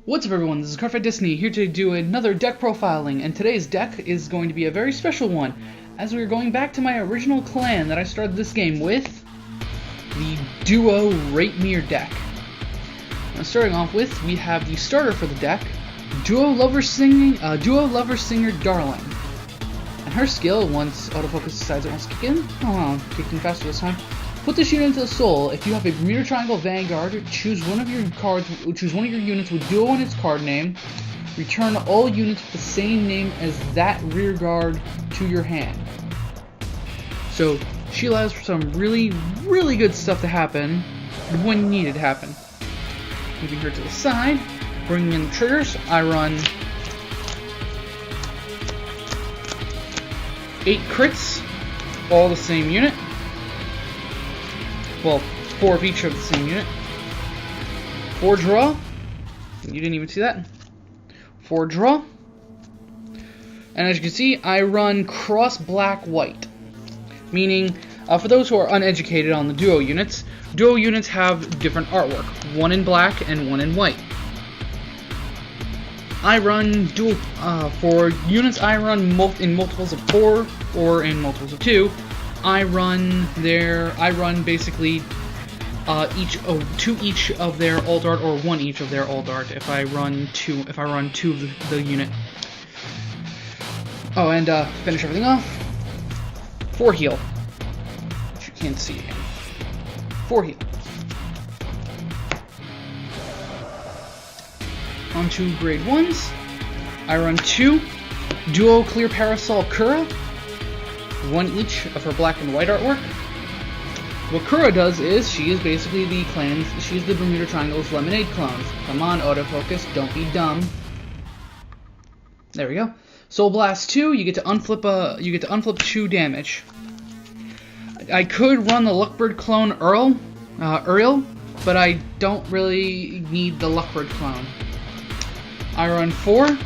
What's up everyone, this is Cardfight Disney here to do another deck profiling, and today's deck is going to be a very special one, as we are going back to my original clan that I started this game with, the Duo Reit Meer deck. Now starting off with, we have the starter for the deck, Duo Lover Singer Darling. And her skill, once autofocus decides it wants to kick in, kicked in faster this time. Put this unit into the soul. If you have a Bermuda Triangle Vanguard, choose one of your units with Duo in its card name. Return all units with the same name as that rear guard to your hand. So she allows for some really good stuff to happen when you need it to happen. Moving her to the side, bringing in the triggers. I run 8 crits, all the same unit. Well, 4 of each of the same unit. 4 draw. You didn't even see that. 4 draw. And as you can see, I run cross black-white. Meaning, for those who are uneducated on the Duo units have different artwork. One in black and one in white. I run dual, for units I run in multiples of 4 or in multiples of 2. I run basically two each of their alt art, or one each of their alt art if I run two of the unit. Oh, and finish everything off. 4 heal, which you can't see again. 4 heal. On to grade 1s. I run 2 Duo Clear Parasol Kura. 1 each of her black and white artwork. What Kura does is, she is basically she's the Bermuda Triangle's Lemonade clones. Come on, autofocus, don't be dumb. There we go. Soul Blast 2, you get to unflip 2 damage. I could run the Luckbird clone Uriel, but I don't really need the Luckbird clone. I run 4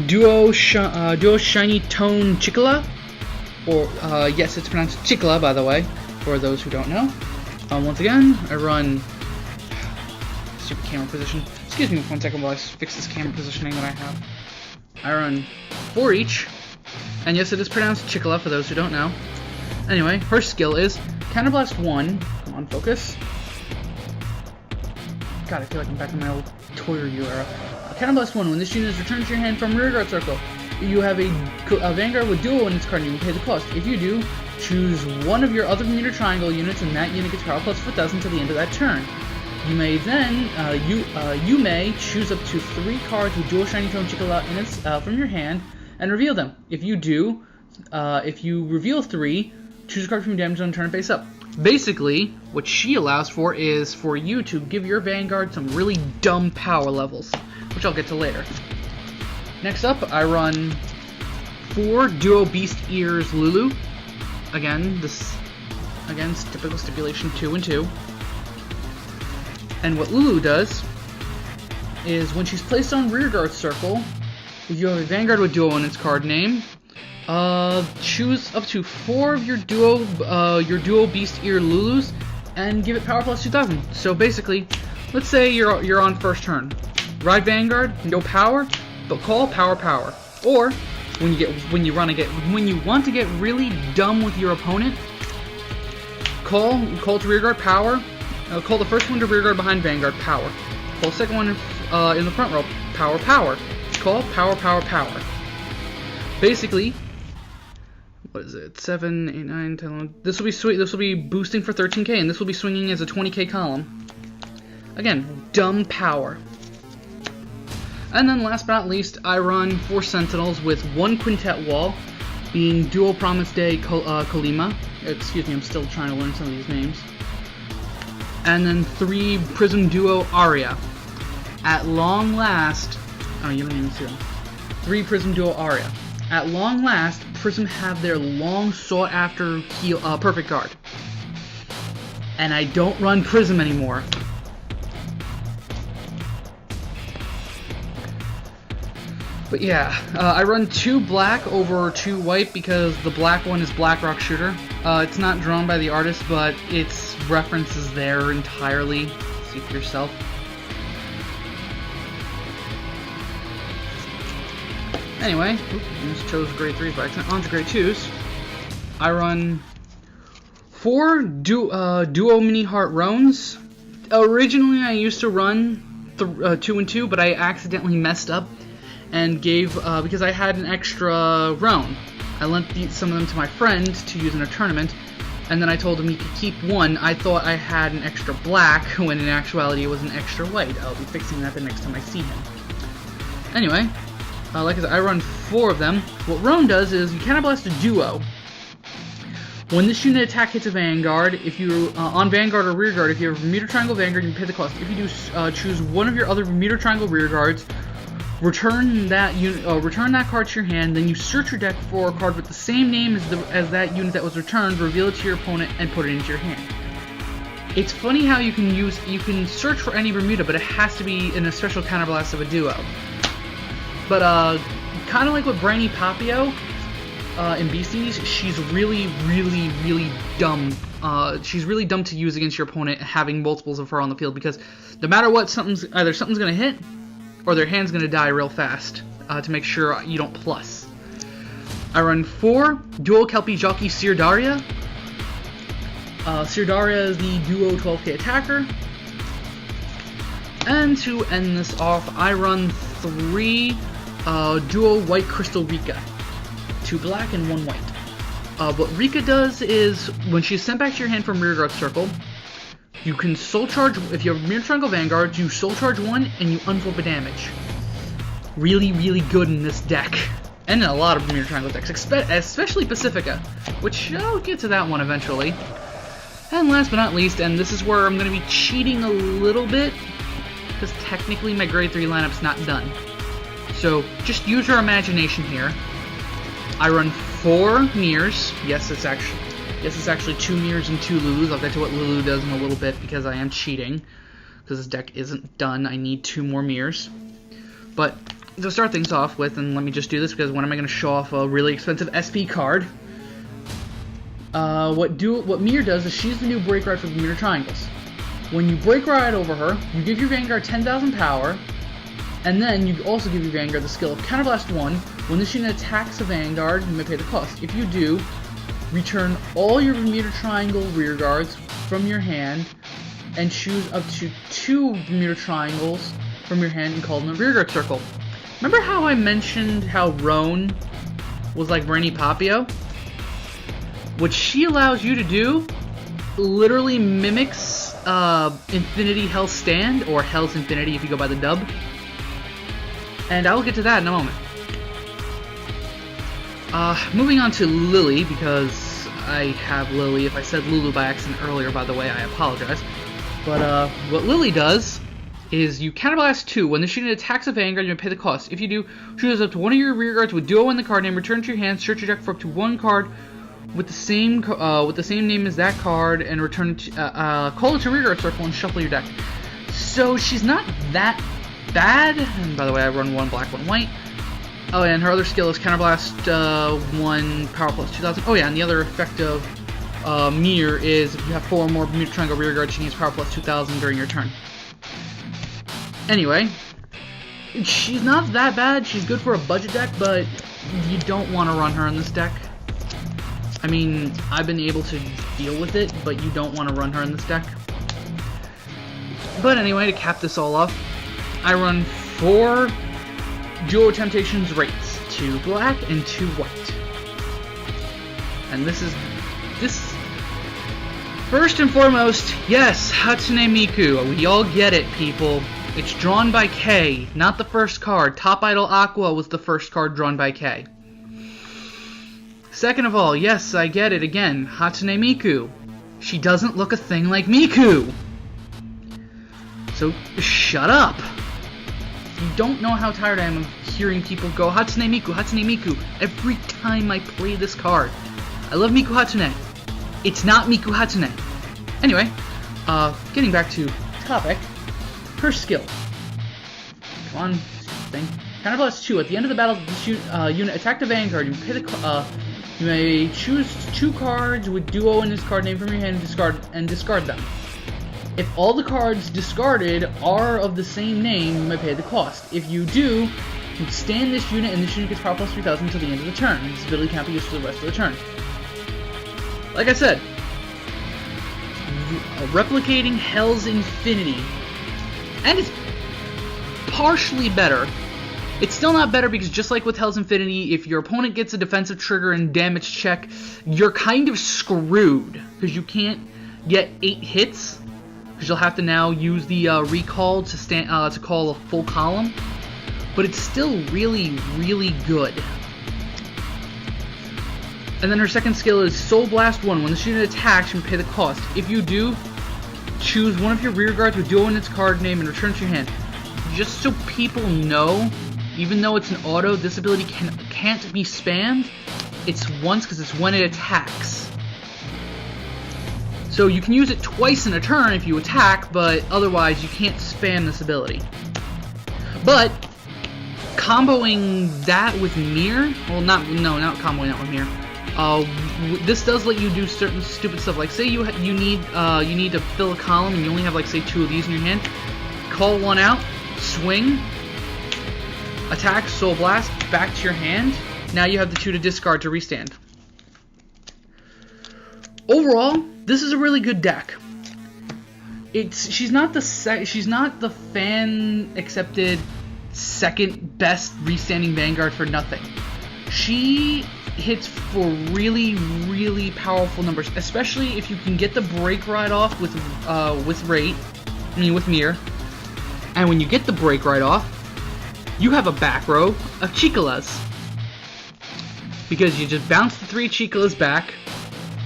Duo Shiny Tone Cikola. Or, yes, it's pronounced Cikola, by the way, for those who don't know. Once again, I run... Stupid camera position. Excuse me for 1 second while I fix this camera positioning that I have. I run 4 each. And yes, it is pronounced Cikola, for those who don't know. Anyway, her skill is Counterblast 1. Come on, focus. God, I feel like I'm back in my old toy review era. Counterblast 1. When this unit is returned to your hand from rearguard circle, you have a Vanguard with Duo in its card name. You pay the cost. If you do, choose one of your other Bermuda Triangle units, and that unit gets power plus 4,000 to the end of that turn. You may then you may choose up to 3 cards with Duo Shiny Tone Cikola in its from your hand and reveal them. If you do, if you reveal 3, choose a card from your damage zone, turn it face up. Basically, what she allows for is for you to give your Vanguard some really dumb power levels, which I'll get to later. Next up, I run 4 Duo Beast Ears Lulu. Again, typical stipulation 2 and 2. And what Lulu does is, when she's placed on rearguard circle, if you have a Vanguard with Duo in its card name, choose up to 4 of your Duo Beast Ear Lulus and give it power plus 2,000. So basically, let's say you're on first turn. Ride Vanguard, no power, but call power. Or when you want to get really dumb with your opponent, call to rearguard power. Call the first one to rearguard behind Vanguard power. Call the second one in the front row power. Call power. Basically, what is it? 7, 8, 9, 10, 11. This will be sweet. This will be boosting for 13k, and this will be swinging as a 20k column. Again, dumb power. And then last but not least, I run 4 Sentinels with 1 Quintet Wall, being Duo Promise Day Colima. Excuse me, I'm still trying to learn some of these names. And then 3 PRISM-Duo Aria. At long last... Oh, you don't even see them. 3 PRISM-Duo Aria. At long last, Prism have their long sought-after perfect guard. And I don't run Prism anymore. But yeah, I run 2 black over 2 white because the black one is Black Rock Shooter. It's not drawn by the artist, but its reference is there entirely. See for yourself. Anyway, I just chose grade 3s by accident. On to grade 2s. I run 4 Duo Mini Heart Rhones. Originally, I used to run 2 and 2, but I accidentally messed up and gave, because I had an extra Rhone. I lent some of them to my friend to use in a tournament, and then I told him he could keep one. I thought I had an extra black, when in actuality it was an extra white. I'll be fixing that the next time I see him. Anyway, like I said, I run 4 of them. What Rhone does is you counterblast a duo. When this unit attack hits a Vanguard, if you on Vanguard or Rearguard, if you have a Bermuda Triangle Vanguard, you can pay the cost. If you do, choose one of your other Bermuda Triangle Rearguards, return that card to your hand. Then you search your deck for a card with the same name as that unit that was returned. Reveal it to your opponent and put it into your hand. It's funny how you can search for any Bermuda, but it has to be in a special counterblast of a duo. But kind of like with Brainy Papio. In Beasties, she's really dumb. She's really dumb to use against your opponent, having multiples of her on the field, because no matter what, either something's gonna hit, or their hand's gonna die real fast, to make sure you don't plus. I run 4 Dual Kelpy Jokey Seer Darya. Seer Darya is the Duo 12k attacker. And to end this off, I run 3 Duo White Crystal Ricca. 2 black and 1 white. What Ricca does is, when she's sent back to your hand from Rearguard Circle, you can Soul Charge. If you have Bermuda Triangle Vanguard, you Soul Charge 1 and you unflip a damage. Really good in this deck. And in a lot of Bermuda Triangle decks, especially Pacifica, which I'll get to that one eventually. And last but not least, and this is where I'm going to be cheating a little bit, because technically my grade 3 lineup's not done. So just use your imagination here. I run 4 Meers. Yes, it's actually 2 Meers and 2 Lulus. I'll get to what Lulu does in a little bit, because I am cheating. Because this deck isn't done. I need 2 more Meers. But to start things off with, and let me just do this, because when am I going to show off a really expensive SP card? What Meer does is she's the new Break Ride for Bermuda Triangles. When you Break Ride over her, you give your Vanguard 10,000 power, and then you also give your Vanguard the skill of Counterblast 1. When this unit attacks a Vanguard, you may pay the cost. If you do, return all your Bermuda Triangle Rearguards from your hand, and choose up to 2 Bermuda Triangles from your hand and call them a Rearguard Circle. Remember how I mentioned how Rhone was like Brainy Papio? What she allows you to do literally mimics Infinity Hell's Stand, or Hell's Infinity if you go by the dub. And I will get to that in a moment. Moving on to Lily, because I have Lily. If I said Lulu by accident earlier, by the way, I apologize. But what Lily does is you counterblast 2. When this unit attacks a Vanguard, you pay the cost. If you do, choose up to one of your Rearguards with Duo in the card name, return to your hand, search your deck for up to 1 card with the same name as that card, and return it to, call it to Rearguard Circle and shuffle your deck. So she's not that bad. And by the way, I run 1 black, 1 white. Oh, and her other skill is Counterblast 1, Power plus 2000. Oh yeah, and the other effect of Meer is if you have 4 or more Bermuda Triangle Rearguards, she needs Power plus 2000 during your turn. Anyway, she's not that bad. She's good for a budget deck, but you don't want to run her in this deck. I mean, I've been able to deal with it, but you don't want to run her in this deck. But anyway, to cap this all off, I run 4 Duo Temptations Reits, 2 black and 2 white. And this first and foremost, yes, Hatsune Miku. We all get it, people. It's drawn by K, not the first card. Top Idol Aqua was the first card drawn by K. Second of all, yes, I get it again. Hatsune Miku. She doesn't look a thing like Miku. So, shut up. You don't know how tired I am of hearing people go, Hatsune Miku, Hatsune Miku, every time I play this card. I love Miku Hatsune. It's not Miku Hatsune. Anyway, getting back to topic, her skill. Come on, thing. Counterblast 2. At the end of the battle, this unit attacked a Vanguard. You may choose 2 cards with Duo in this card name from your hand and discard them. If all the cards discarded are of the same name, you may pay the cost. If you do, You stand this unit, and this unit gets power plus 3000 until the end of the turn. This ability can't be used for the rest of the turn. Like I said, replicating Hell's Infinity, and it's partially better. It's still not better because just like with Hell's Infinity, if your opponent gets a defensive trigger and damage check, you're kind of screwed because you can't get 8 hits because you'll have to now use the recall to call a full column. But it's still really, really good. And then her second skill is Soul Blast 1. When this unit attacks, you can pay the cost. If you do, choose one of your rear guards with duo in its card name and return it to your hand. Just so people know, even though it's an auto, this ability can't be spammed. It's once because it's when it attacks. So you can use it twice in a turn if you attack, but otherwise you can't spam this ability. But comboing that with Meer, well, not comboing that with Meer. This does let you do certain stupid stuff. Like, say you need to fill a column and you only have, like, say 2 of these in your hand. Call one out, swing, attack, Soul Blast, back to your hand. Now you have the 2 to discard to restand. Overall, this is a really good deck. She's not the fan accepted second best restanding Vanguard for nothing. She hits for really, really powerful numbers, especially if you can get the break ride off with Reit, with Meer. And when you get the break ride off, you have a back row of Cikolas. Because you just bounce the 3 Cikolas back,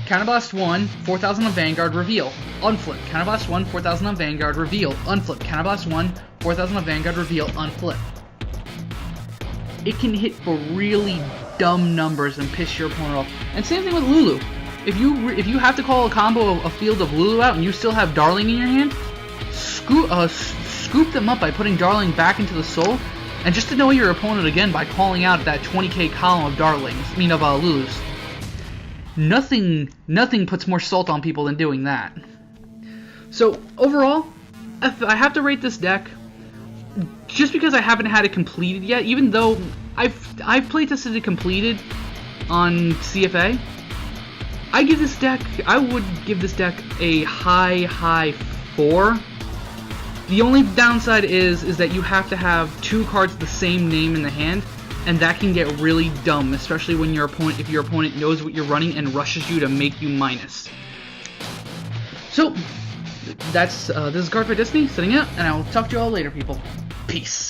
Counterblast 1, 4000 on Vanguard, reveal, unflip. Counterblast 1, 4000 on Vanguard, reveal, unflip. Counterblast 1, 4000 on Vanguard, reveal, unflip. It can hit for really dumb numbers and piss your opponent off. And same thing with Lulu. If you have to call a combo of a field of Lulu out and you still have Darling in your hand, scoop them up by putting Darling back into the soul, and just annoy your opponent again by calling out that 20k column of Darlings, of Lulus. Nothing puts more salt on people than doing that. So overall, I have to rate this deck, just because I haven't had it completed yet, even though I've playtested it completed on CFA. I would give this deck a high 4. The only downside is that you have to have 2 cards of the same name in the hand, and that can get really dumb, especially when if your opponent knows what you're running and rushes you to make you minus. So, this is Cardfight Destiny, setting out, and I will talk to you all later, people. Peace.